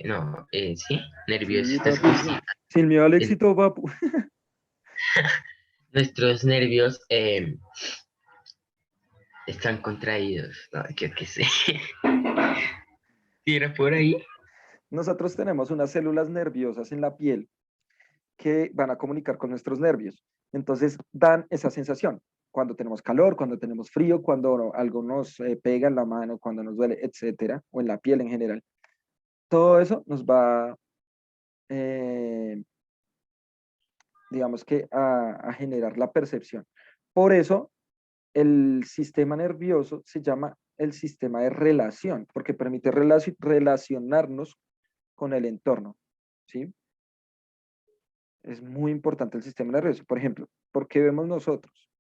no, sí, Sí, nerviositas papu. cositas. Sin miedo al En- éxito, papu. Nuestros nervios están contraídos. No, yo qué sé. Si era por ahí. Nosotros tenemos unas células nerviosas en la piel que van a comunicar con nuestros nervios. Entonces dan esa sensación. Cuando tenemos calor, cuando tenemos frío, cuando algo nos pega en la mano, cuando nos duele, etcétera, o en la piel en general. Todo eso nos va, eh, digamos que, a generar la percepción. Por eso, el sistema nervioso se llama el sistema de relación, porque permite relacionarnos con el entorno, ¿sí? Es muy importante el sistema nervioso. Por ejemplo, ¿por qué vemos nosotros?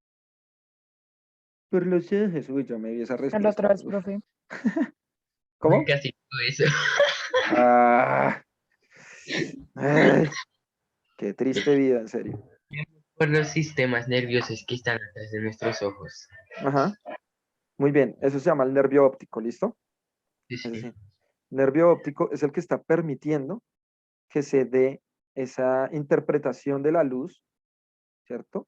Por los ojos. Uy, yo me vi esa La otra respuesta. vez, Uf. profe. Uy, ¿Cómo? casi todo eso. Ah, ay, qué triste vida, en serio. Por los sistemas nerviosos que están atrás de nuestros ojos. Ajá, muy bien. Eso se llama el nervio óptico, ¿listo? Sí, Es sí. decir, nervio óptico es el que está permitiendo que se dé esa interpretación de la luz, ¿cierto?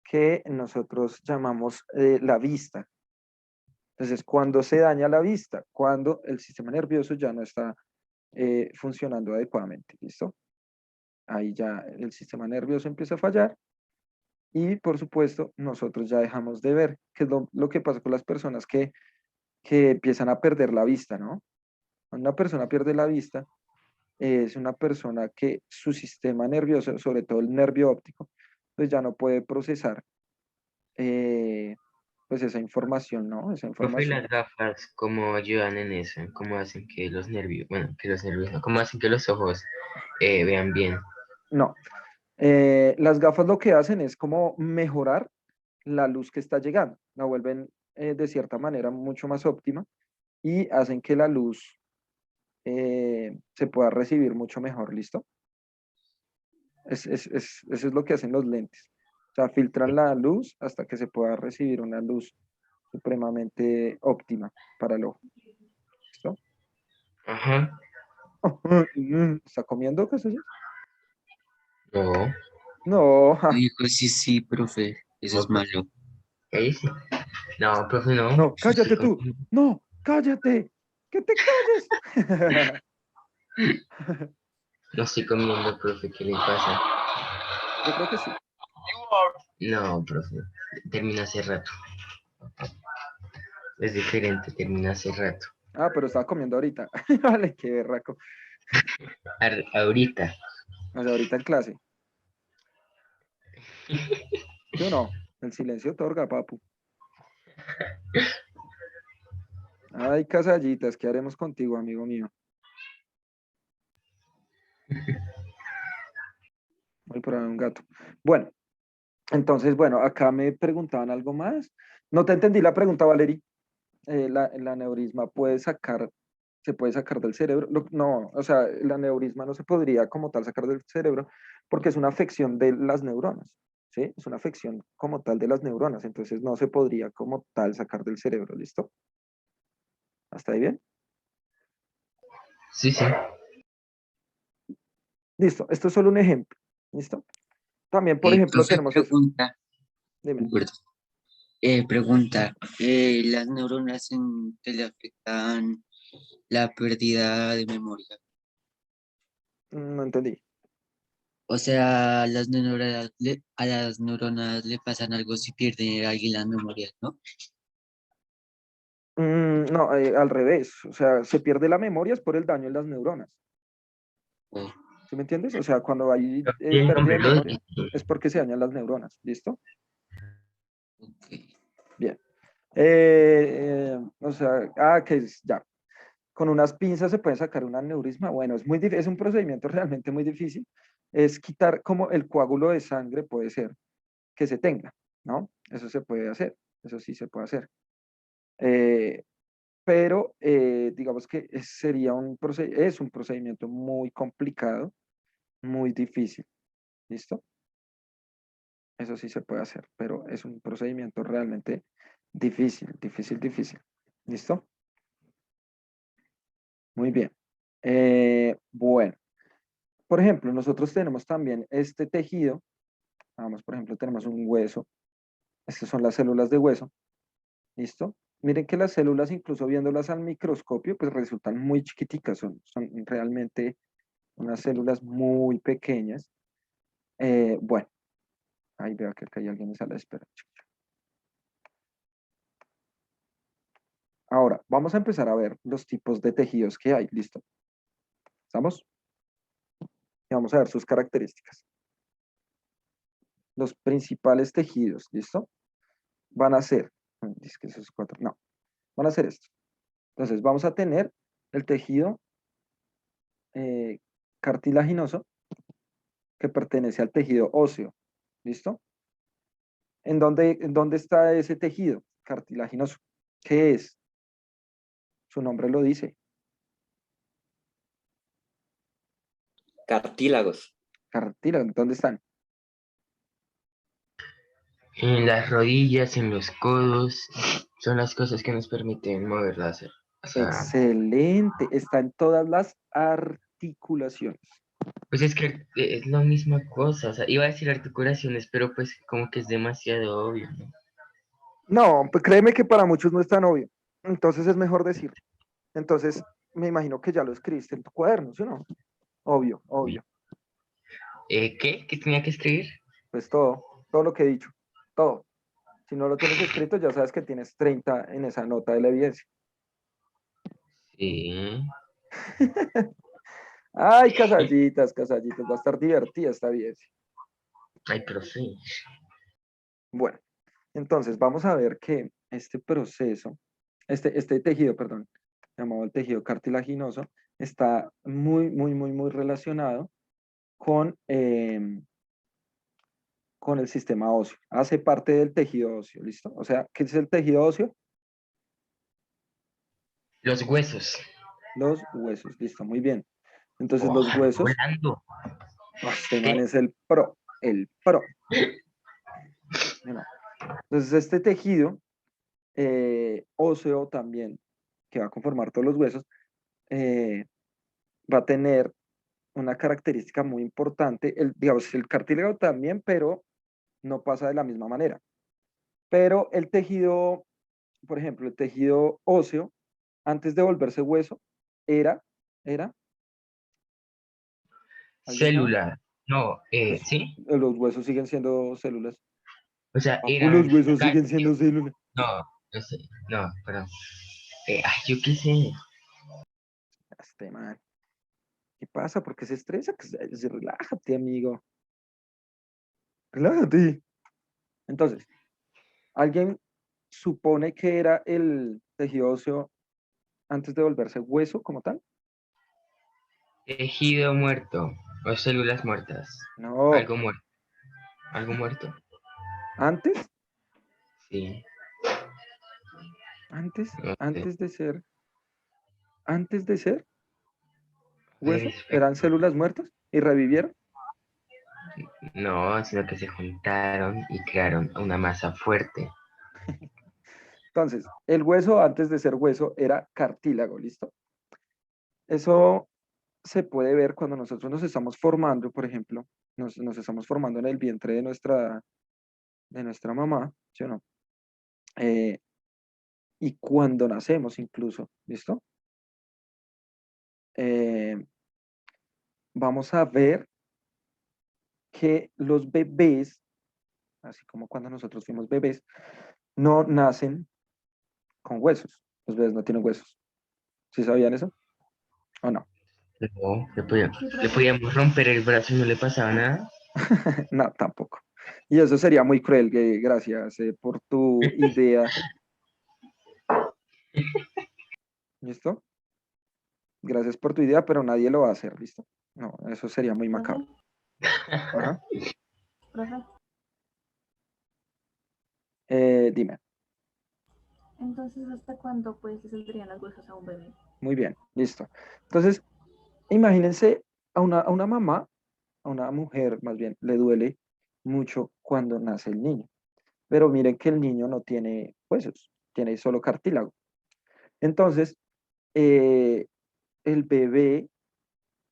Que nosotros llamamos la vista. Entonces, cuando se daña la vista, cuando el sistema nervioso ya no está funcionando adecuadamente, ¿listo? Ahí ya el sistema nervioso empieza a fallar y, por supuesto, nosotros ya dejamos de ver, que es lo que pasa con las personas que empiezan a perder la vista, ¿no? Cuando una persona pierde la vista, es una persona que su sistema nervioso, sobre todo el nervio óptico, pues ya no puede procesar eh, pues esa información, ¿no? Esa Profe, información. las gafas, ¿cómo ayudan en eso? ¿Cómo hacen que los nervios, bueno, que los nervios, no, cómo hacen que los ojos vean bien? No. Las gafas lo que hacen es como mejorar la luz que está llegando, la vuelven de cierta manera mucho más óptima y hacen que la luz se pueda recibir mucho mejor, ¿listo? Eso es lo que hacen los lentes. O sea, filtran la luz hasta que se pueda recibir una luz supremamente óptima para el ojo. ¿Listo? Ajá. ¿Está comiendo? ¿Qué es eso? No, No, ja, Dijo, sí, sí, profe, eso es no, profe. malo. ¿Qué dice? No, profe, no. no, Estoy cállate tú. comiendo. No, cállate. Que te calles. No estoy comiendo, profe, ¿qué le pasa? Yo creo que sí. No, profe, termina hace rato. Es diferente, termina hace rato. Ah, pero estaba comiendo ahorita. Vale, qué berraco. Ahorita. O sea, ahorita en clase. ¿Sí o no? El silencio otorga, papu. Ay, casallitas, ¿qué haremos contigo, amigo mío? Voy por ahí un gato. Bueno, entonces, bueno, acá me preguntaban algo más. No te entendí la pregunta, Valerie. El aneurisma se puede sacar del cerebro. No, o sea, el aneurisma no se podría como tal sacar del cerebro porque es una afección de las neuronas, ¿sí? Es una afección como tal de las neuronas, entonces no se podría como tal sacar del cerebro, ¿listo? ¿Hasta ahí bien? Sí, sí. Listo, esto es solo un ejemplo, ¿listo? También, por ejemplo, Profe, tenemos, pregunta, dime, perdón, pregunta, ¿las neuronas que le afectan la pérdida de memoria? no entendí. O sea, a las neuronas le pasan algo si pierde alguien las memorias, ¿no? No, al revés, o sea, se pierde la memoria es por el daño en las neuronas, Oh, ¿sí me entiendes? O sea, cuando hay Bien, el pérdida nombre de lo memoria dijiste. es porque se dañan las neuronas, ¿listo? ok. Bien. O sea, ya. Con unas pinzas se puede sacar un aneurisma. Bueno, es un procedimiento realmente muy difícil. Es quitar como el coágulo de sangre puede ser que se tenga, ¿no? Eso se puede hacer, eso sí se puede hacer. Eh, pero digamos que es un procedimiento muy complicado, muy difícil, ¿listo? Eso sí se puede hacer, pero es un procedimiento realmente difícil, difícil, difícil. ¿Listo? Muy bien. Bueno, por ejemplo, nosotros tenemos también este tejido. Vamos, por ejemplo, tenemos un hueso. Estas son las células de hueso. ¿Listo? Miren que las células, incluso viéndolas al microscopio, pues resultan muy chiquiticas. Son realmente unas células muy pequeñas. Bueno, ahí veo que acá hay alguien en sala de espera. Ahora, vamos a empezar a ver los tipos de tejidos que hay. ¿Listo? ¿Estamos? Y vamos a ver sus características. Los principales tejidos, ¿listo? Van a ser, es que esos cuatro, no, van a ser estos. Entonces, vamos a tener el tejido cartilaginoso que pertenece al tejido óseo, ¿listo? ¿En dónde está ese tejido cartilaginoso? ¿Qué es? Su nombre lo dice. Cartílagos. Cartílago, ¿dónde están? En las rodillas, en los codos, son las cosas que nos permiten mover láser. O sea, Excelente, está en todas las articulaciones. pues es que es la misma cosa. O sea, iba a decir articulaciones, pero pues como que es demasiado obvio, ¿no? No, pues créeme que para muchos no es tan obvio. Entonces es mejor decir. Entonces, me imagino que ya lo escribiste en tu cuaderno, ¿sí o no? Obvio, Uy. obvio. ¿Qué? ¿Qué tenía que escribir? Pues todo lo que he dicho, todo. Si no lo tienes escrito, ya sabes que tienes 30 en esa nota de la evidencia. Sí. Ay, casallitas, casallitas, va a estar divertida esta evidencia. Ay, profe. Bueno, entonces vamos a ver que este proceso, este tejido, perdón, llamado el tejido cartilaginoso, está muy, muy, muy, muy relacionado con el sistema óseo. Hace parte del tejido óseo, ¿listo? O sea, ¿qué es el tejido óseo? Los huesos. Los huesos, listo, muy bien. Entonces Oh, los huesos, volando. este man ¿Qué? es el pro, el pro. Bueno, entonces este tejido óseo también, que va a conformar todos los huesos, eh, va a tener una característica muy importante, digamos, el cartílago también, pero no pasa de la misma manera. Pero el tejido, por ejemplo, el tejido óseo, antes de volverse hueso, era, ¿alguien sabe? Célula. No, Pues ¿sí? los huesos siguen siendo células. O sea, Papu, los eran huesos siguen carne. siendo células. No, no sé. No, perdón. Ay, yo qué sé. Este man, ¿qué pasa? ¿Por qué se estresa? Relájate, amigo. Relájate. Entonces, ¿alguien supone que era el tejido óseo antes de volverse hueso como tal? Tejido muerto. O células muertas. No, Algo muerto. Algo muerto. antes, Sí. antes, No sé. antes de ser hueso, eran Perfecto. células muertas y revivieron. No, sino que se juntaron y crearon una masa fuerte. Entonces, el hueso antes de ser hueso era cartílago, ¿listo? Eso se puede ver cuando nosotros nos estamos formando, por ejemplo, nos estamos formando en el vientre de nuestra mamá, ¿sí o no? Eh, y cuando nacemos incluso, ¿listo? Eh, vamos a ver que los bebés, así como cuando nosotros fuimos bebés, no nacen con huesos. Los bebés no tienen huesos. ¿Sí sabían eso? ¿O no? No, Sí, le profe. podíamos romper el brazo y no le pasaba nada. No, tampoco. Y eso sería muy cruel, gracias por tu idea. ¿Listo? Gracias por tu idea, pero nadie lo va a hacer, ¿listo? No, eso sería muy Profe, macabro. Ajá. profe. Dime. Entonces, ¿hasta cuándo pues le saldrían las huesos a un bebé? Muy bien, listo. Entonces, imagínense a una mamá, a una mujer más bien, le duele mucho cuando nace el niño. Pero miren que el niño no tiene huesos, tiene solo cartílago. Entonces, el bebé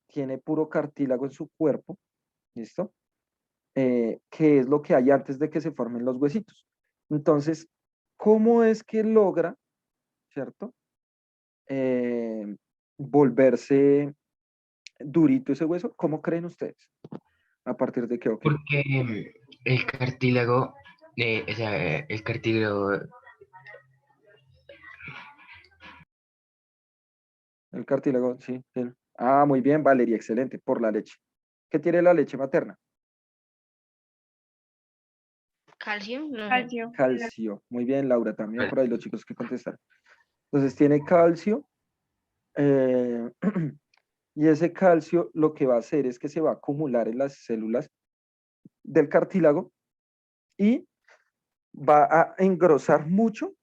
tiene puro cartílago en su cuerpo, ¿listo? Que es lo que hay antes de que se formen los huesitos. Entonces, ¿cómo es que logra, cierto? Volverse durito ese hueso. ¿Cómo creen ustedes? ¿A partir de qué o qué? Porque el cartílago, o sea, el cartílago, El cartílago, sí. Sí. Ah, muy bien, Valeria, excelente, por la leche. ¿Qué tiene la leche materna? Calcio, no sé. Calcio. Calcio. Muy bien, Laura, también Vale. por ahí los chicos que contestaron. Entonces tiene calcio, y ese calcio lo que va a hacer es que se va a acumular en las células del cartílago y va a engrosar mucho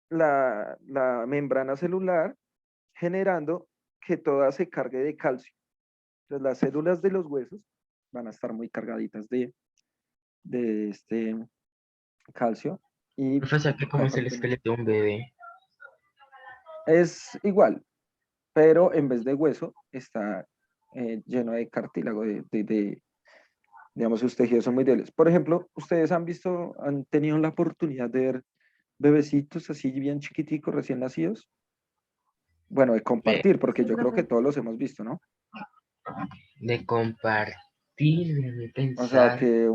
la membrana celular, generando que toda se cargue de calcio. Entonces las células de los huesos van a estar muy cargaditas de este calcio y o sea, que como es el aparte esqueleto de un bebé. es igual, pero en vez de hueso está lleno de cartílago, digamos, sus tejidos son muy débiles. Por ejemplo, ustedes han visto, han tenido la oportunidad de ver bebecitos así bien chiquiticos, recién nacidos. Bueno, de compartir, porque Sí, yo creo que profe. todos los hemos visto, ¿no? De compartir, de O sea, pensar. que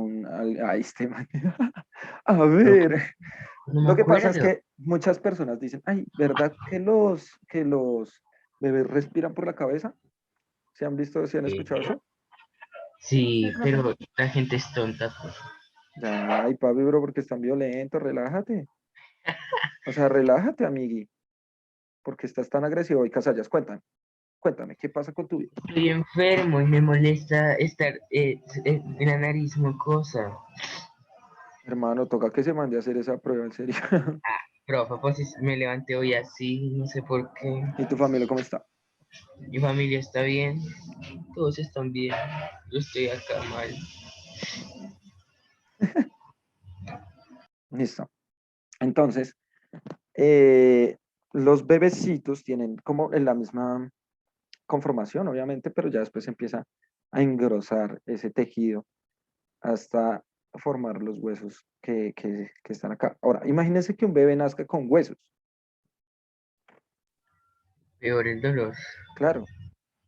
ahí este man. A ver, No me lo que pasa es acuerdo. que muchas personas dicen, ay, ¿verdad que los bebés respiran por la cabeza? ¿Se han visto, se han Sí, escuchado eso? sí, Sí, profe. pero la gente es tonta, pues. Ya, ay, papi, bro, porque están violentos, relájate. O sea, relájate, amigui, porque estás tan agresivo. Y Casallas, cuéntame, ¿qué pasa con tu vida? Estoy enfermo y me molesta estar en la nariz mucosa. Hermano, toca que se mande a hacer esa prueba, en serio. Profe, pues me levanté hoy así, no sé por qué. ¿Y tu familia cómo está? Mi familia está bien, todos están bien. Yo estoy acá mal. Listo. Entonces, eh, los bebecitos tienen como en la misma conformación, obviamente, pero ya después empieza a engrosar ese tejido hasta formar los huesos que están acá. Ahora, imagínense que un bebé nazca con huesos. Peor el dolor. Claro,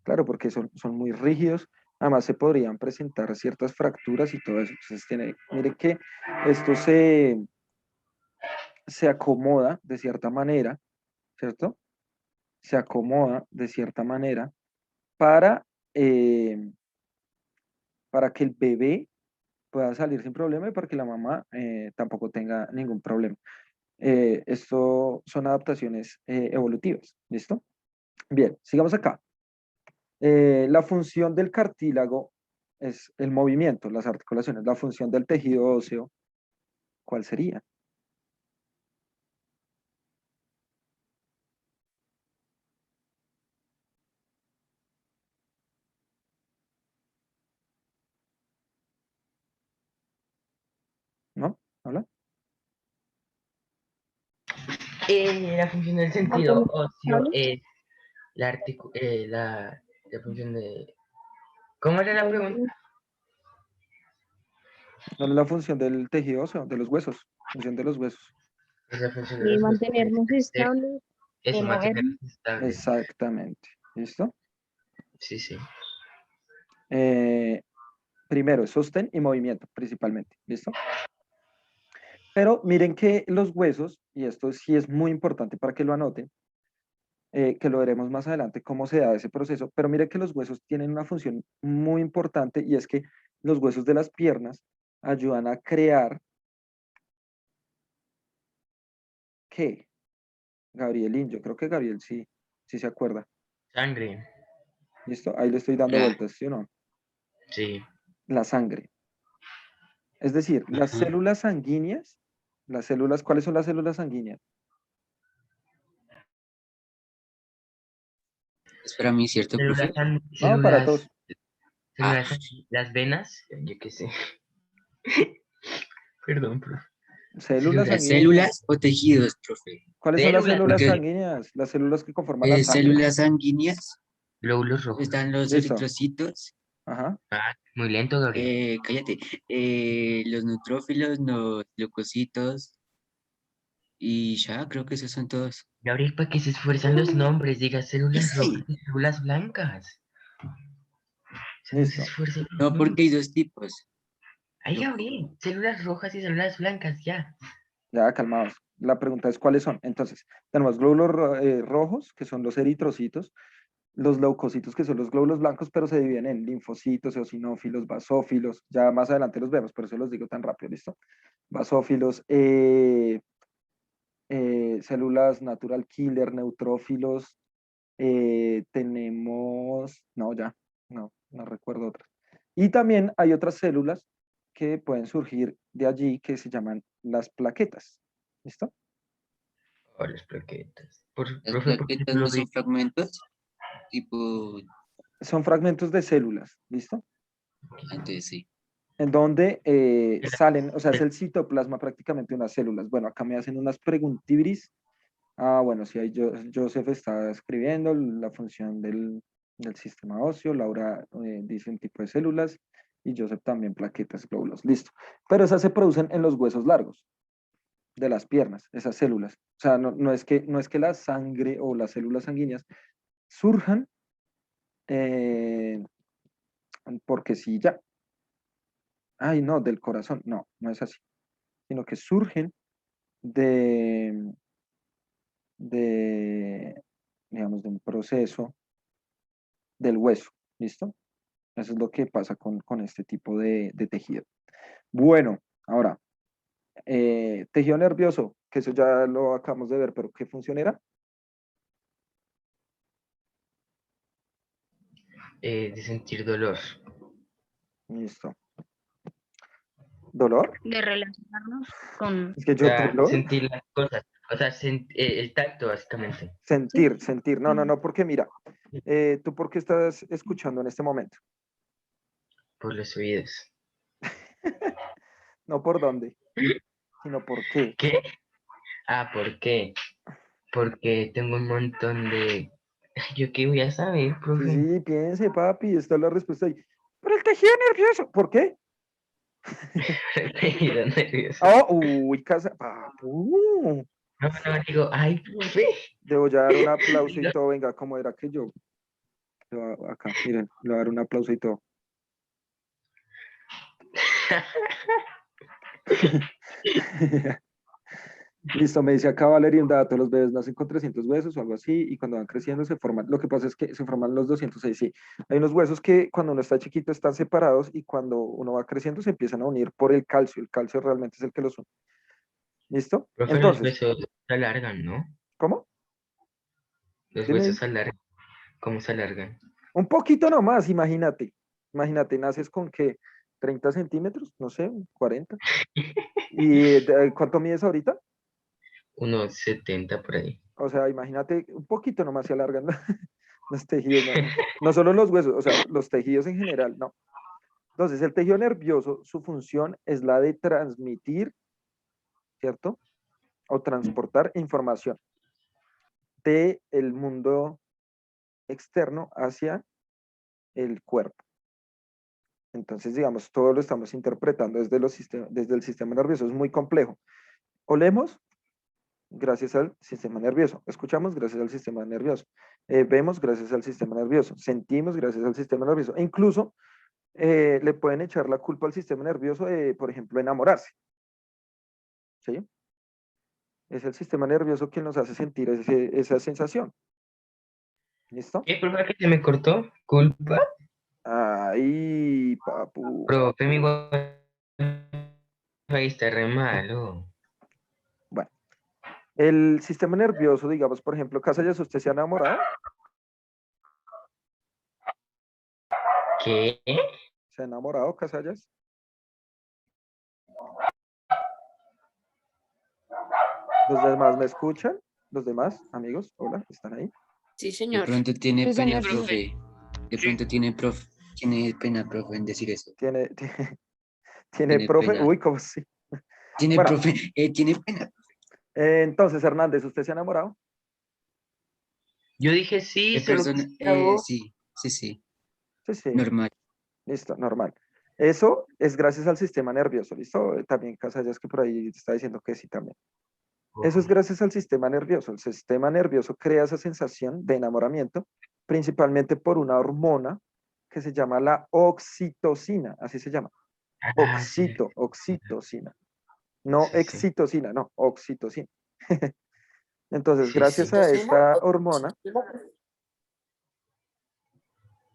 claro, porque son muy rígidos. Además, se podrían presentar ciertas fracturas y todo eso. Entonces, mire que esto se acomoda de cierta manera, ¿cierto? Se acomoda de cierta manera para, eh, para que el bebé pueda salir sin problema y para que la mamá tampoco tenga ningún problema. Esto son adaptaciones evolutivas, ¿listo? Bien, sigamos acá. La función del cartílago es el movimiento, las articulaciones. La función del tejido óseo, ¿cuál sería? ¿No? ¿Habla? La función del sentido óseo es la función de... ¿Cómo era la pregunta? ¿No es la función del tejido óseo, de los huesos? Función de los huesos. Es la función de los huesos. Mantenernos estables, Eso, movernos. mantenerlos estables. Exactamente. ¿Listo? Sí, sí. Eh, Primero, sostén y movimiento, principalmente. ¿Listo? Pero miren que los huesos, y esto sí es muy importante para que lo anoten, que lo veremos más adelante cómo se da ese proceso, pero miren que los huesos tienen una función muy importante y es que los huesos de las piernas ayudan a crear, ¿qué? Gabrielín, yo creo que Gabriel sí se acuerda. Sangre. ¿Listo? Ahí le estoy dando vueltas, ¿sí o no? Sí. La sangre. Es decir, las Ujú. células sanguíneas, ¿cuáles son las células sanguíneas? Es para mí, ¿cierto, Células, profe? No, para células, todos. Ah, las venas, yo qué sé. Perdón, profe. Células Células, ¿las sanguíneas. células o tejidos, profe? ¿Cuáles son las células, células Porque sanguíneas? Las células que conforman la sangre. células sanguíneas Glóbulos rojos. Están los Listo. eritrocitos, Ajá. Ah, muy lento, Gabriel. cállate, los neutrófilos, los leucocitos y ya, creo que esos son todos. Gabriel, ¿para qué se esfuerzan los nombres? Diga células rojas Sí. y células blancas. Se no se Listo. esfuercen los No, porque nombres. hay dos tipos. Ay, Gabriel, células rojas y células blancas, ya. Ya, calmados. La pregunta es cuáles son. Entonces, tenemos glóbulos rojos, que son los eritrocitos, los leucocitos, que son los glóbulos blancos, pero se dividen en linfocitos, eosinófilos, basófilos. Ya más adelante los vemos, por eso los digo tan rápido, ¿listo? Basófilos, células natural killer, neutrófilos, tenemos, no, ya, no recuerdo otras. Y también hay otras células que pueden surgir de allí que se llaman las plaquetas. ¿Listo? Oh, las plaquetas. Las Profe, ¿por qué plaquetas no lo no son vi? fragmentos, tipo, Son fragmentos de células, ¿listo? antes sí. En donde salen, o sea, es Eh, el citoplasma prácticamente de unas células. Bueno, acá me hacen unas preguntibris. Ah, bueno, sí, ahí Joseph está escribiendo la función del sistema óseo, Laura dice un tipo de células y Joseph también plaquetas, glóbulos, listo. Pero esas se producen en los huesos largos de las piernas, esas células. O sea, no es que la sangre o las células sanguíneas surjan eh, porque sí, ya. Ay, no, del corazón, no es así, sino que surgen de, de digamos, de un proceso del hueso, ¿listo? Eso es lo que pasa con este tipo de tejido. Bueno, ahora, tejido nervioso, que eso ya lo acabamos de ver, pero ¿qué función era? de sentir dolor. Listo. ¿Dolor? De relacionarnos con... Es que O yo sea, dolor. sentir las cosas. O sea, el tacto, básicamente. Sentir. No, porque mira, ¿tú por qué estás escuchando en este momento? Por los oídos. No por dónde, sino por qué. ¿Qué? Ah, ¿por qué? Porque tengo un montón de... ¿Yo qué voy a saber, Sí, profe? sí, piense, papi, está la respuesta ahí. Por el tejido nervioso. ¿Por qué? Tejido nervioso. Oh, uy, casa, papu. No, no, digo, ay, profe. Debo ya dar un aplauso y todo. Venga, ¿cómo era que yo? Acá, miren, le voy a dar un aplauso y todo. Listo, me dice acá Valeria un dato, los bebés nacen con 300 huesos o algo así, y cuando van creciendo se forman, lo que pasa es que se forman los 206, sí. Hay unos huesos que cuando uno está chiquito están separados y cuando uno va creciendo se empiezan a unir por el calcio realmente es el que los une. ¿Listo? Profe, los Entonces, huesos se alargan, ¿no? ¿cómo? Los Dime, huesos se alargan. ¿Cómo se alargan? un poquito nomás, imagínate, naces con que 30 centímetros, no sé, 40. ¿Y cuánto mides ahorita? Unos 70 por ahí. O sea, imagínate, un poquito nomás se alargan los tejidos, no solo los huesos, o sea, los tejidos en general, no. Entonces, el tejido nervioso, su función es la de transmitir, ¿cierto? O transportar información del mundo externo hacia el cuerpo. Entonces, digamos, todo lo estamos interpretando desde el sistema nervioso, es muy complejo. Olemos gracias al sistema nervioso, escuchamos gracias al sistema nervioso, vemos gracias al sistema nervioso, sentimos gracias al sistema nervioso, e incluso le pueden echar la culpa al sistema nervioso de, por ejemplo, enamorarse. ¿Sí? Es el sistema nervioso quien nos hace sentir esa sensación. ¿Listo? ¿Qué, profe, que se me cortó? ¿Culpa? Ay, papu. Profe, mi wifi está re malo. Bueno, el sistema nervioso, digamos, por ejemplo, Casallas, ¿usted se ha enamorado? ¿Qué? ¿Se ha enamorado, Casallas? ¿Los demás me escuchan? ¿Los demás, amigos? Hola, ¿están ahí? Sí, De señor. pronto tiene Sí, pena, señor. profe. De pronto tiene pena, profe, en decir eso. Tiene Tiene profe. pena. Uy, ¿cómo sí? Tiene, Bueno, tiene pena. entonces, Hernández, ¿usted se ha enamorado? Yo dije sí, De solo que persona, se trabó. sí, sí, sí, Sí, sí, normal. listo, normal. Eso es gracias al sistema nervioso, ¿listo? También Casallas que por ahí está diciendo que sí también. Eso es gracias al sistema nervioso. El sistema nervioso crea esa sensación de enamoramiento, principalmente por una hormona que se llama la oxitocina, así se llama. Ah, sí, Oxitocina. No sí, sí, exitocina, no, oxitocina. Entonces, sí, sí. gracias a esta hormona,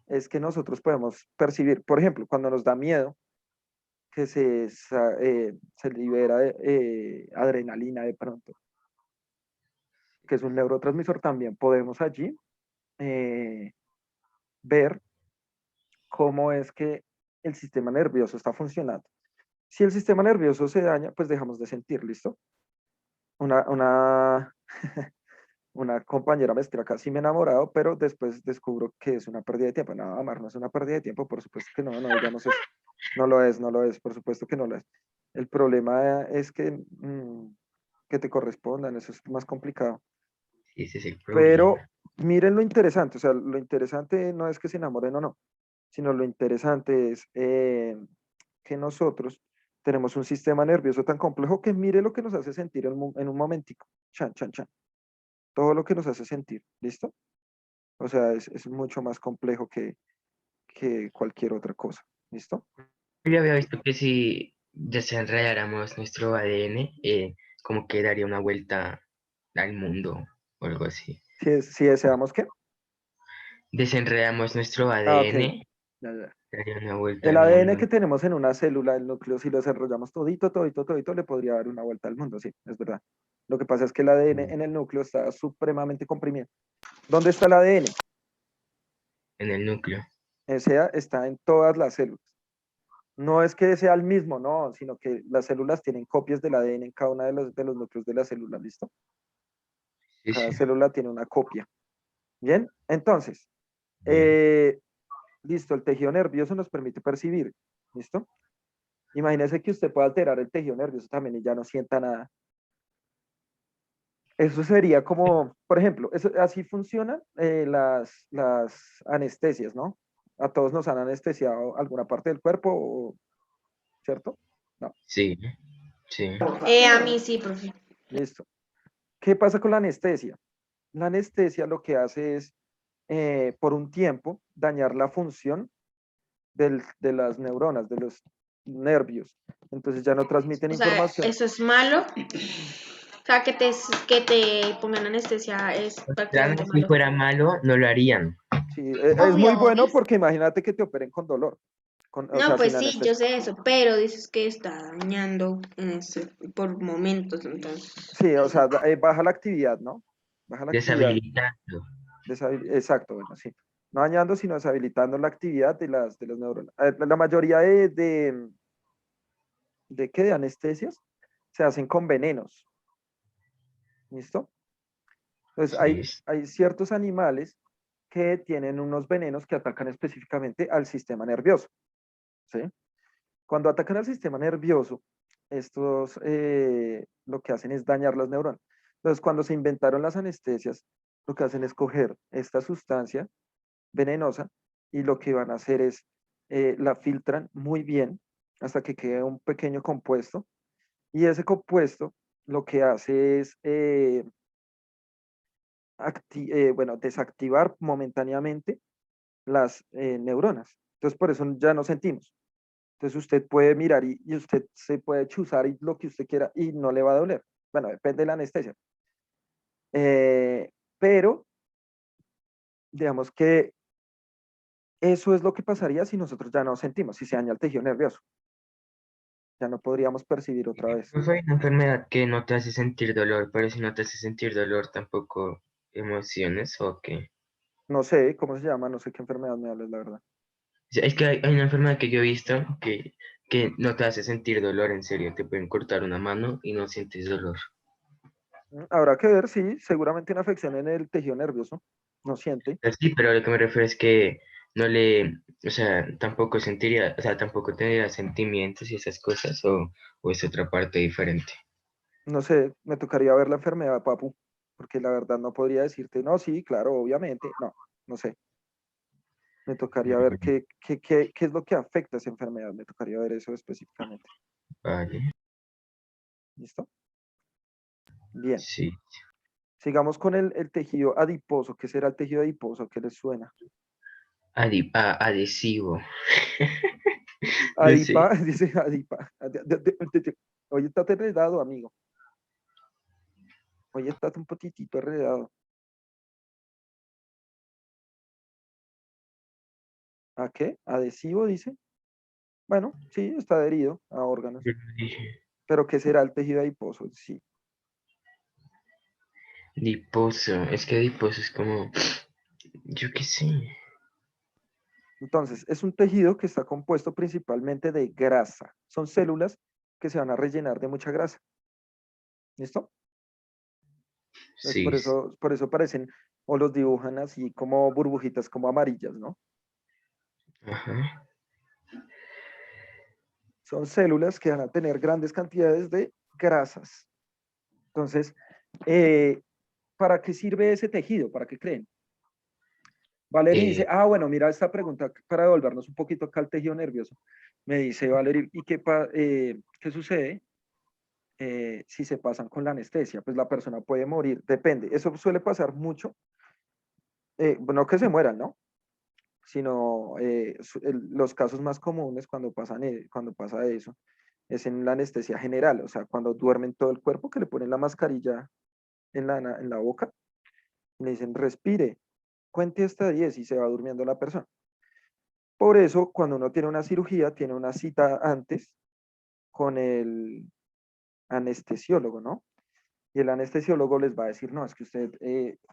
es que nosotros podemos percibir, por ejemplo, cuando nos da miedo, que se libera adrenalina de pronto, que es un neurotransmisor, también podemos allí eh, ver cómo es que el sistema nervioso está funcionando. Si el sistema nervioso se daña, pues dejamos de sentir, ¿listo? Una, una compañera me escribió acá, sí me he enamorado, pero después descubro que es una pérdida de tiempo. No, amar, no es una pérdida de tiempo, por supuesto que no, no digamos eso. No lo es, no lo es, por supuesto que no lo es. El problema es que te correspondan, eso es más complicado. Sí, ese es el Pero problema. miren lo interesante, o sea, lo interesante no es que se enamoren o no, sino lo interesante es que nosotros tenemos un sistema nervioso tan complejo que mire lo que nos hace sentir en un momentico. Chan, chan, chan. Todo lo que nos hace sentir, ¿listo? O sea, es mucho más complejo que cualquier otra cosa, ¿listo? Yo había visto que si desenredáramos nuestro ADN, como que daría una vuelta al mundo o algo así. Si deseamos que. Desenredamos nuestro Ah, ok. ADN, Ya, ya. daría una vuelta El al ADN mundo. que tenemos en una célula, el núcleo, si lo desarrollamos todito, todito, todito, le podría dar una vuelta al mundo, sí, es verdad. Lo que pasa es que el ADN en el núcleo está supremamente comprimido. ¿Dónde está el ADN? En el núcleo. Ese está en todas las células. No es que sea el mismo, no, sino que las células tienen copias del ADN en cada uno de los núcleos de la célula, ¿listo? Sí, Cada sí. célula tiene una copia. Bien, entonces, Bien. listo, el tejido nervioso nos permite percibir, ¿listo? Imagínese que usted puede alterar el tejido nervioso también y ya no sienta nada. Eso sería como, por ejemplo, así funcionan las anestesias, ¿no? A todos nos han anestesiado alguna parte del cuerpo, ¿cierto? No, Sí, sí. A mí sí, profe. listo. ¿Qué pasa con la anestesia? La anestesia lo que hace es, por un tiempo, dañar la función de las neuronas, de los nervios. Entonces ya no transmiten O sea, información. eso es malo. O sea, que te pongan anestesia es Claro, prácticamente si malo. fuera malo, no lo harían. Sí, es muy Obvio. bueno porque imagínate que te operen con dolor, o No, sea, sin pues sí, yo anestesia. sé eso, pero dices que está dañando por momentos, entonces. Sí, o sea, baja la actividad, ¿no? Baja la actividad. Deshabilitando. Exacto, bueno, sí. No dañando, sino deshabilitando la actividad de las neuronas. La mayoría de ¿qué? De anestesias se hacen con venenos, ¿listo? Entonces, Sí, hay ciertos animales que tienen unos venenos que atacan específicamente al sistema nervioso, ¿sí? Cuando atacan al sistema nervioso, estos lo que hacen es dañar las neuronas. Entonces, cuando se inventaron las anestesias, lo que hacen es coger esta sustancia venenosa y lo que van a hacer es la filtran muy bien hasta que quede un pequeño compuesto y ese compuesto lo que hace es bueno, desactivar momentáneamente las neuronas. Entonces, por eso ya no sentimos. Entonces, usted puede mirar y usted se puede chuzar y lo que usted quiera y no le va a doler. Bueno, depende de la anestesia. Pero, digamos que eso es lo que pasaría si nosotros ya no sentimos, si se daña el tejido nervioso. Ya no podríamos percibir otra vez. no soy una enfermedad que no te hace sentir dolor, pero si no te hace sentir dolor, tampoco emociones o qué. No sé cómo se llama, no sé qué enfermedad me hablas, la verdad. O sea, es que hay una enfermedad que yo he visto que no te hace sentir dolor, en serio. Te pueden cortar una mano y no sientes dolor. Habrá que ver, sí, seguramente una afección en el tejido nervioso. No siente. Sí, pero a lo que me refiero es que no le, o sea, tampoco sentiría, o sea, tampoco tendría sentimientos y esas cosas, o es otra parte diferente. No sé, me tocaría ver la enfermedad, papu. porque la verdad no podría decirte, no, sí, claro, obviamente, no, no sé. Me tocaría ver qué es lo que afecta a esa enfermedad, me tocaría ver eso específicamente. Vale, ¿Listo? Bien, sí. sigamos con el tejido adiposo. ¿Qué será el tejido adiposo? ¿Qué les suena? Adhesivo. No Adipa, sé. dice adipa. Hoy estás enredado, amigo. Hoy estás un poquitito enredado. ¿A qué? ¿Adhesivo, dice? Bueno, sí, está adherido a órganos. Yo lo dije. Pero ¿qué será el tejido adiposo? Sí. Adiposo. Es que adiposo es como, yo qué sé. Entonces, es un tejido que está compuesto principalmente de grasa. Son células que se van a rellenar de mucha grasa. ¿Listo? Entonces, Sí. por eso parecen, o los dibujan así como burbujitas, como amarillas, ¿no? Ajá. Son células que van a tener grandes cantidades de grasas. Entonces, ¿para qué sirve ese tejido? ¿Para qué creen? Valerie dice, Eh, bueno, mira esta pregunta para devolvernos un poquito acá al tejido nervioso. Me dice Valerie, ¿y qué sucede si se pasan con la anestesia? Pues la persona puede morir, depende. Eso suele pasar mucho, no que se mueran, ¿no? Sino los casos más comunes cuando pasa eso es en la anestesia general, o sea, cuando duermen todo el cuerpo, que le ponen la mascarilla en la boca, y le dicen, respire, cuente hasta 10 y se va durmiendo la persona. Por eso, cuando uno tiene una cirugía, tiene una cita antes con el anestesiólogo, ¿no? Y el anestesiólogo les va a decir, no, es que usted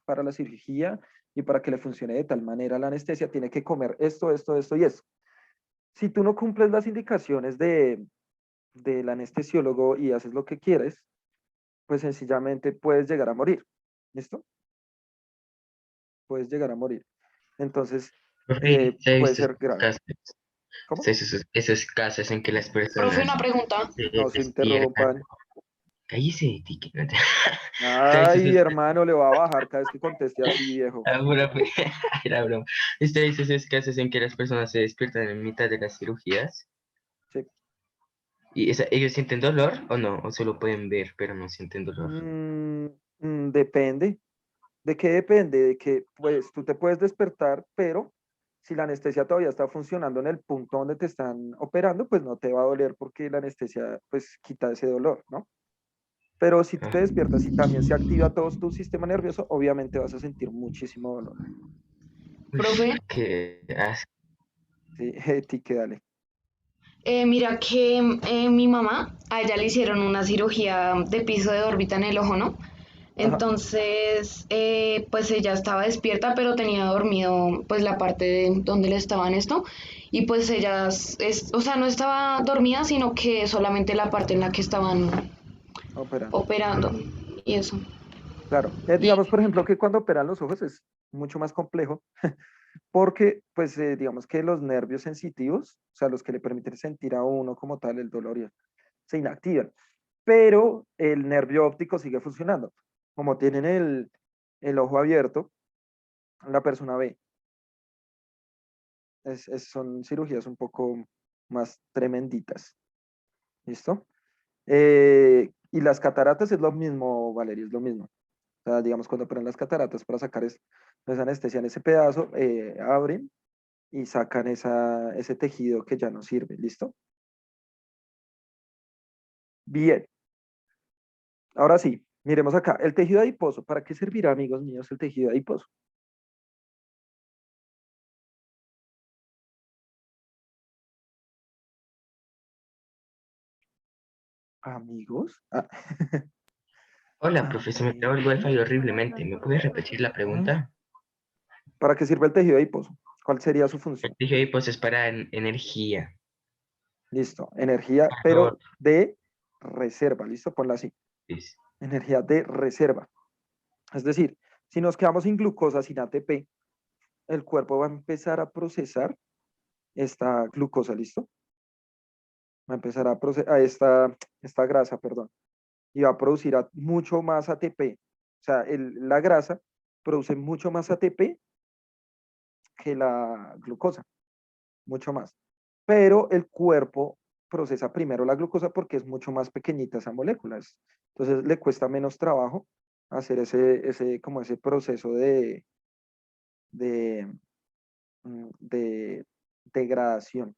para la cirugía y para que le funcione de tal manera la anestesia tiene que comer esto, esto, esto y esto. Si tú no cumples las indicaciones del anestesiólogo y haces lo que quieres, pues sencillamente puedes llegar a morir. ¿Listo? Puedes llegar a morir. Entonces, profe, ¿se ha puede visto ser esos grave. casos? ¿Cómo? Esos casos en que las Profe, una personas pregunta. No se se despiertan. interrumpan. Cállese, Tiki. ¿No te- ¿Se ha visto Ay, esos hermano, le va a bajar cada vez que conteste así, viejo. Ah, era broma. ¿Usted dice esos casos en que las personas se despiertan en mitad de las cirugías? Sí. ¿Y ellos sienten dolor o no? ¿O solo pueden ver, pero no sienten dolor? Mm, depende. ¿De qué depende? De que, pues, tú te puedes despertar, pero si la anestesia todavía está funcionando en el punto donde te están operando, pues no te va a doler porque la anestesia, pues, quita ese dolor, ¿no? Pero si tú Ah, te despiertas y también se activa todo tu sistema nervioso, obviamente vas a sentir muchísimo dolor. Profe, qué asco. Sí, Tique, dale. mira que mi mamá, a ella le hicieron una cirugía de piso de órbita en el ojo, ¿no? Ajá, Entonces, pues ella estaba despierta, pero tenía dormido pues la parte de donde le estaban esto. Y pues ella, o sea, no estaba dormida, sino que solamente la parte en la que estaban operando. operando y eso. Claro. Y Digamos, por ejemplo, que cuando operan los ojos es mucho más complejo porque, pues, digamos que los nervios sensitivos, o sea, los que le permiten sentir a uno como tal el dolor, se inactivan, pero el nervio óptico sigue funcionando. Como tienen el ojo abierto, la persona ve. Son cirugías un poco más tremenditas. ¿Listo? Y las cataratas es lo mismo, Valeria, es lo mismo. O sea, digamos, cuando operan las cataratas para sacar esa anestesia en ese pedazo, abren y sacan ese tejido que ya no sirve. ¿Listo? Bien. Ahora sí, miremos acá. El tejido adiposo. ¿Para qué servirá, amigos míos, el tejido adiposo? Amigos. Hola, profe, se me trabó el Amigos. wifi horriblemente. ¿Me puede repetir la pregunta? ¿Para qué sirve el tejido adiposo? ¿Cuál sería su El función? dije, pues es para energía. Listo. Energía, Calor. pero de reserva. ¿Listo? Ponla así. Pues, Energía de reserva. Es decir, si nos quedamos sin glucosa, sin ATP, el cuerpo va a empezar a procesar esta glucosa, ¿listo? Va a empezar a procesar esta grasa, perdón, y va a producir mucho más ATP. sea, la grasa produce mucho más ATP que la glucosa, mucho más. Pero el cuerpo procesa primero la glucosa porque es mucho más pequeñita esa molécula. Entonces le cuesta menos trabajo hacer como ese proceso de, de degradación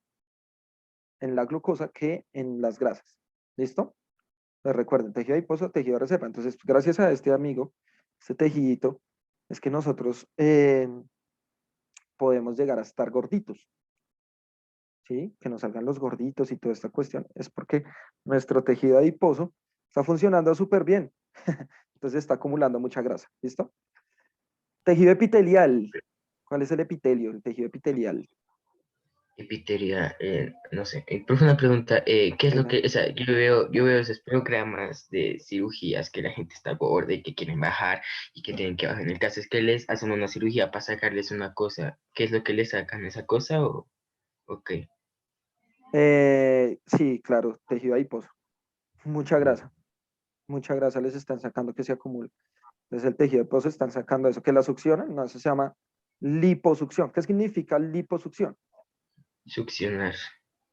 en la glucosa que en las grasas. ¿Listo? Les recuerden, tejido adiposo, tejido de reserva. Entonces, gracias a este amigo, este tejidito, es que nosotros podemos llegar a estar gorditos. ¿Sí? Que nos salgan los gorditos y toda esta cuestión. Es porque nuestro tejido adiposo está funcionando súper bien. Entonces está acumulando mucha grasa. ¿Listo? Tejido epitelial. ¿Cuál es el epitelio? El tejido epitelial. Epitelia, no sé. Profe, una pregunta, ¿qué es lo que, o sea, yo veo esos programas de cirugías que la gente está gorda y que quieren bajar y que tienen que bajar? En el caso es que les hacen una cirugía para sacarles una cosa. ¿Qué es lo que les sacan? ¿Esa cosa o qué? Sí, claro, tejido adiposo. Mucha grasa les están sacando que se acumula. Entonces el tejido adiposo están sacando eso, que la succionan, no, eso se llama liposucción. ¿Qué significa liposucción? Succionar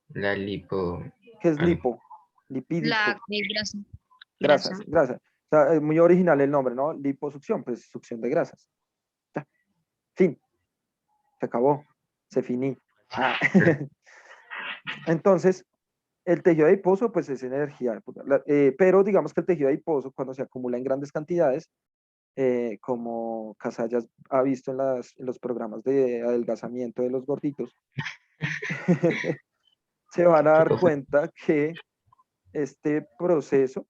la lipo. ¿Qué es Ah, lipo? Lipídico, La grasa. grasas, Grasa. grasas. O sea, es muy original el nombre, ¿no? Liposucción, pues succión de grasas. Ya, fin, se acabó, se finí. Ah. Entonces, el tejido adiposo, pues es energía, pero digamos que el tejido adiposo, cuando se acumula en grandes cantidades, como Casallas ha visto en los programas de adelgazamiento de los gorditos, se van a ¿Qué dar profe? cuenta que este proceso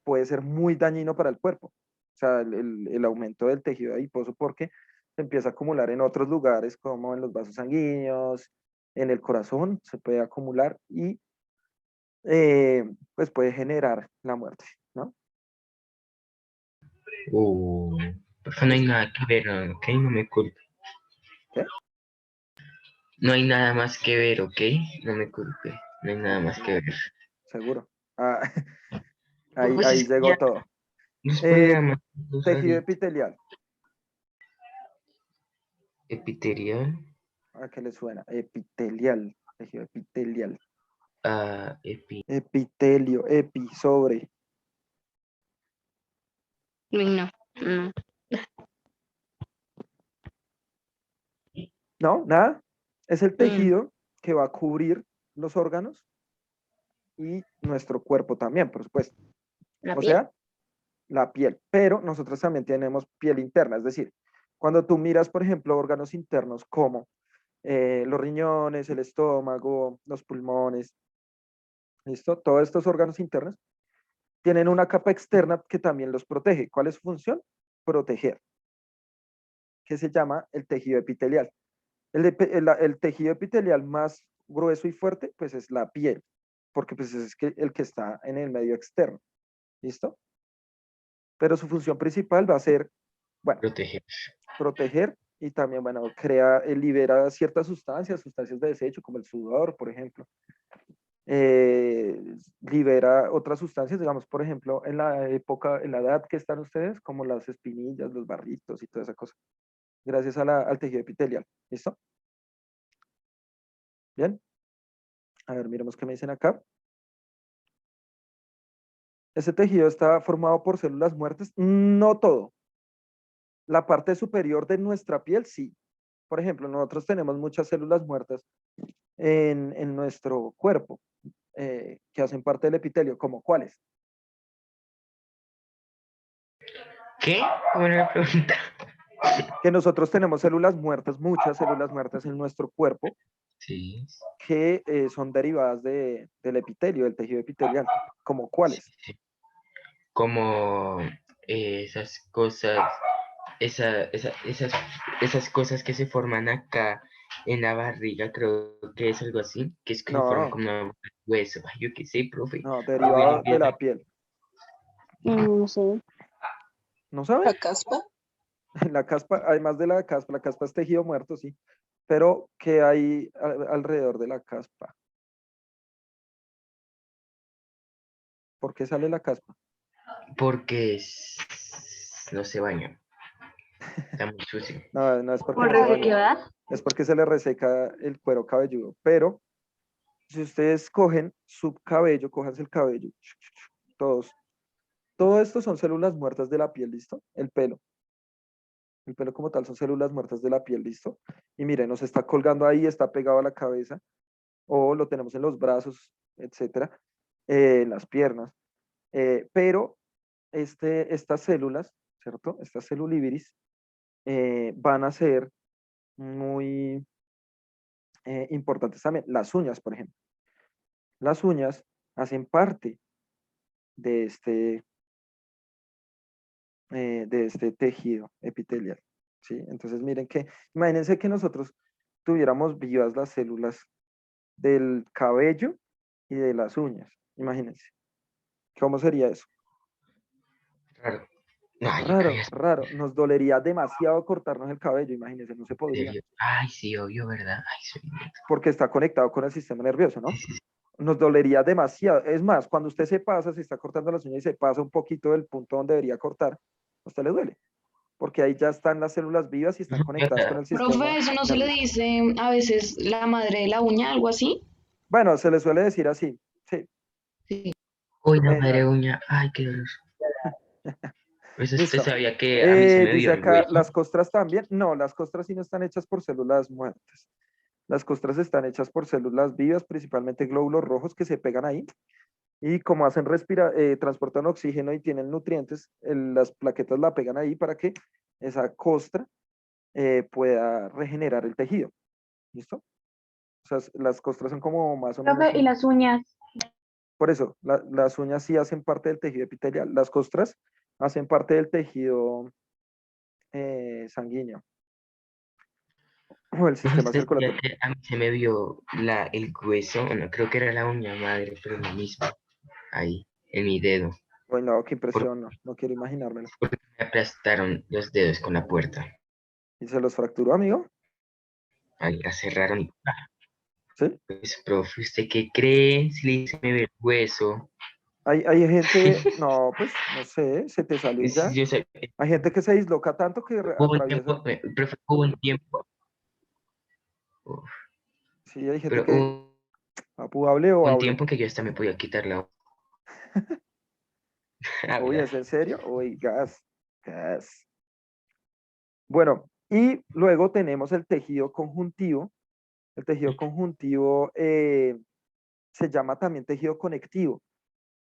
puede ser muy dañino para el cuerpo. O sea, el aumento del tejido adiposo porque se empieza a acumular en otros lugares como en los vasos sanguíneos, en el corazón, se puede acumular y pues puede generar la muerte, ¿no? Uh, Profe, no hay ¿Listo? nada que ver, ¿no? ¿Ok? No me culpe. ¿Qué? No hay nada más que ver, ¿ok? No me culpe. No hay nada más que No, ver. seguro. Ah, Pues ahí es que llegó ya todo. los Eh, programas, los tejido ahorita, epitelial, epitelial, ¿a qué le suena? Epitelial, tejido epitelial. epi. Epitelio, epi, sobre. Uy, no, no. ¿No? ¿Nada? Es el Mm, tejido que va a cubrir los órganos y nuestro cuerpo también, por supuesto. ¿La O piel? sea, la piel. Pero nosotros también tenemos piel interna, es decir, cuando tú miras, por ejemplo, órganos internos como los riñones, el estómago, los pulmones, ¿listo? Todos estos órganos internos tienen una capa externa que también los protege. ¿Cuál es su función? Proteger, que se llama el tejido epitelial. El tejido epitelial más grueso y fuerte, pues es la piel, porque pues es que el que está en el medio externo, ¿listo? Pero su función principal va a ser, bueno, Proteger. proteger y también, bueno, libera ciertas sustancias de desecho, como el sudor, por ejemplo. Libera otras sustancias, digamos, por ejemplo, en la edad que están ustedes, como las espinillas, los barritos y toda esa cosa, gracias al tejido epitelial, ¿listo? Bien, a ver, miremos qué me dicen acá. ¿Ese tejido está formado por células muertas? No todo. La parte superior de nuestra piel, sí. Por ejemplo, nosotros tenemos muchas células muertas en nuestro cuerpo que hacen parte del epitelio, ¿como cuáles? ¿Qué? Buena pregunta. Que nosotros tenemos células muertas, muchas células muertas en nuestro cuerpo, Sí, que son derivadas del epitelio, del tejido epitelial, ¿como sí, cuáles? sí. Como esas cosas, esas cosas que se forman acá en la barriga, creo que es algo así, que es que se forman No, como un hueso. Ay, yo qué sé, profe. no, Yo voy a derivado de limpiar. la piel. no sé. ¿No sabe? La caspa, La caspa, además de la caspa es tejido muerto, sí. Pero, ¿qué hay alrededor de la caspa? ¿Por qué sale la caspa? Porque no se bañan. Está muy sucio. No, no es porque ¿Por no se bañan, resequedad? es porque se le reseca el cuero cabelludo. Pero si ustedes cogen su cabello, cójanse el cabello, todos. Todo esto son células muertas de la piel, ¿listo? El pelo. El pelo como tal son células muertas de la piel, ¿listo? Y miren, nos está colgando ahí, está pegado a la cabeza, o lo tenemos en los brazos, etcétera, en las piernas. Pero estas células, ¿cierto? Estas celulitis van a ser muy importantes también. Las uñas, por ejemplo. Las uñas hacen parte de este tejido epitelial, ¿sí? Entonces miren que, imagínense que nosotros tuviéramos vivas las células del cabello y de las uñas, imagínense. ¿Cómo sería eso? Raro. No, yo creo Raro, que es raro. Nos dolería demasiado cortarnos el cabello, imagínense, no se podría, serio. Ay, sí, obvio, ¿verdad? Ay, soy porque está conectado con el sistema nervioso, sí, ¿no? sí, sí. Nos dolería demasiado. Es más, cuando usted se pasa, se está cortando las uñas y se pasa un poquito del punto donde debería cortar, a usted le duele, porque ahí ya están las células vivas y están conectadas con el sistema Profe, ¿eso no se le nervioso. dice a veces la madre de la uña, algo así? Bueno, se le suele decir así, sí. Sí. Uy, la eh, madre uña. Ay, qué dolor. Pues usted listo. sabía que a mí se me Dice vio el acá, hueso. las costras también. No, las costras sí no están hechas por células muertas. Las costras están hechas por células vivas, principalmente glóbulos rojos que se pegan ahí. Y como hacen transportan oxígeno y tienen nutrientes, las plaquetas la pegan ahí para que esa costra pueda regenerar el tejido. ¿Listo? O sea, las costras son como más o menos. Profe, ¿y las uñas? Por eso, las uñas sí hacen parte del tejido epitelial. Las costras hacen parte del tejido sanguíneo o el sistema Usted sabía circulatorio. que a mí se me vio el hueso, o no, creo que era la uña madre, pero lo mismo, ahí, en mi dedo. Uy, no, qué Porque impresión, no, no quiero imaginármelo. me aplastaron los dedos con la puerta. ¿Y se los fracturó, amigo? Ahí la cerraron y ¿Sí? pues, profe, ¿usted qué cree? Si le dice me ve el hueso. Hay gente, no, pues, no sé, se te salió y ya. Yo sé, Hay gente que se disloca tanto que hubo un atraviesa. tiempo, profe, hubo un tiempo, uf, Sí, hay gente pero que, hubo Apu, hable o un hable. tiempo en que yo hasta me podía quitar la Uy, hablar. ¿es en serio? Uy, gas, gas. Bueno, y luego tenemos el tejido conjuntivo. El tejido conjuntivo se llama también tejido conectivo,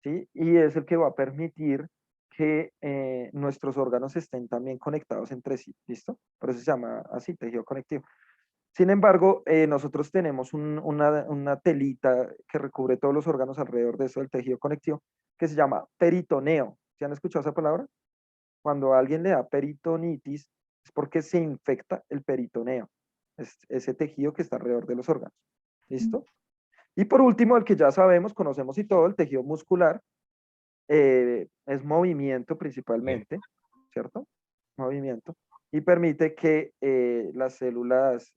¿sí? Y es el que va a permitir que nuestros órganos estén también conectados entre sí, ¿listo? Por eso se llama así, tejido conectivo. Sin embargo, nosotros tenemos una telita que recubre todos los órganos alrededor de eso del tejido conectivo, que se llama peritoneo. ¿Se han escuchado esa palabra? Cuando a alguien le da peritonitis, es porque se infecta el peritoneo, es ese tejido que está alrededor de los órganos. ¿Listo? Y por último, el que ya sabemos, conocemos y todo, el tejido muscular, es movimiento principalmente, ¿cierto? Movimiento. Y permite que las células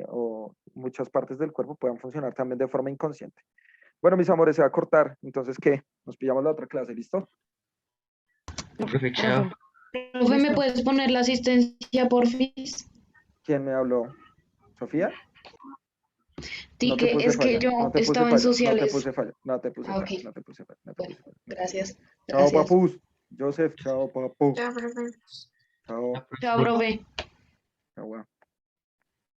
o muchas partes del cuerpo puedan funcionar también de forma inconsciente. Bueno, mis amores, se va a cortar. Entonces, ¿qué? Nos pillamos la otra clase, ¿listo? Profe, Profe, chao. Profe, ¿me listo. puedes poner la asistencia, porfis? ¿Quién me habló? ¿Sofía? No te Tique, puse es que falla, no yo te puse estaba en falla, no te sociales. puse falla, no te puse Ah, ok. falla, no te puse falla, no te Bueno, puse falla, no te puse falla. gracias. Chao, Gracias. papus. Joseph, chao, papu. Ya, profe. Chao, Chao, Chao, profe. profe. chao.